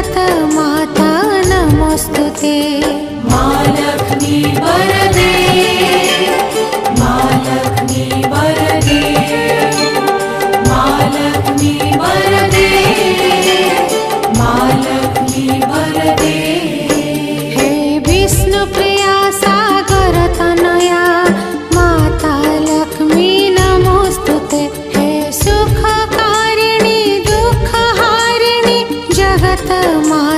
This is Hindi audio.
जगत माता नमोस्तुते। माँ लक्ष्मी वरदे, माँ लक्ष्मी वरदे, माँ लक्ष्मी वरदे, माँ लक्ष्मी वरदे। हे विष्णुप्रिया सागर तनया माता लक्ष्मी नमोस्तुते। हे सुखकारिणी दुःखहारिणी जगत माता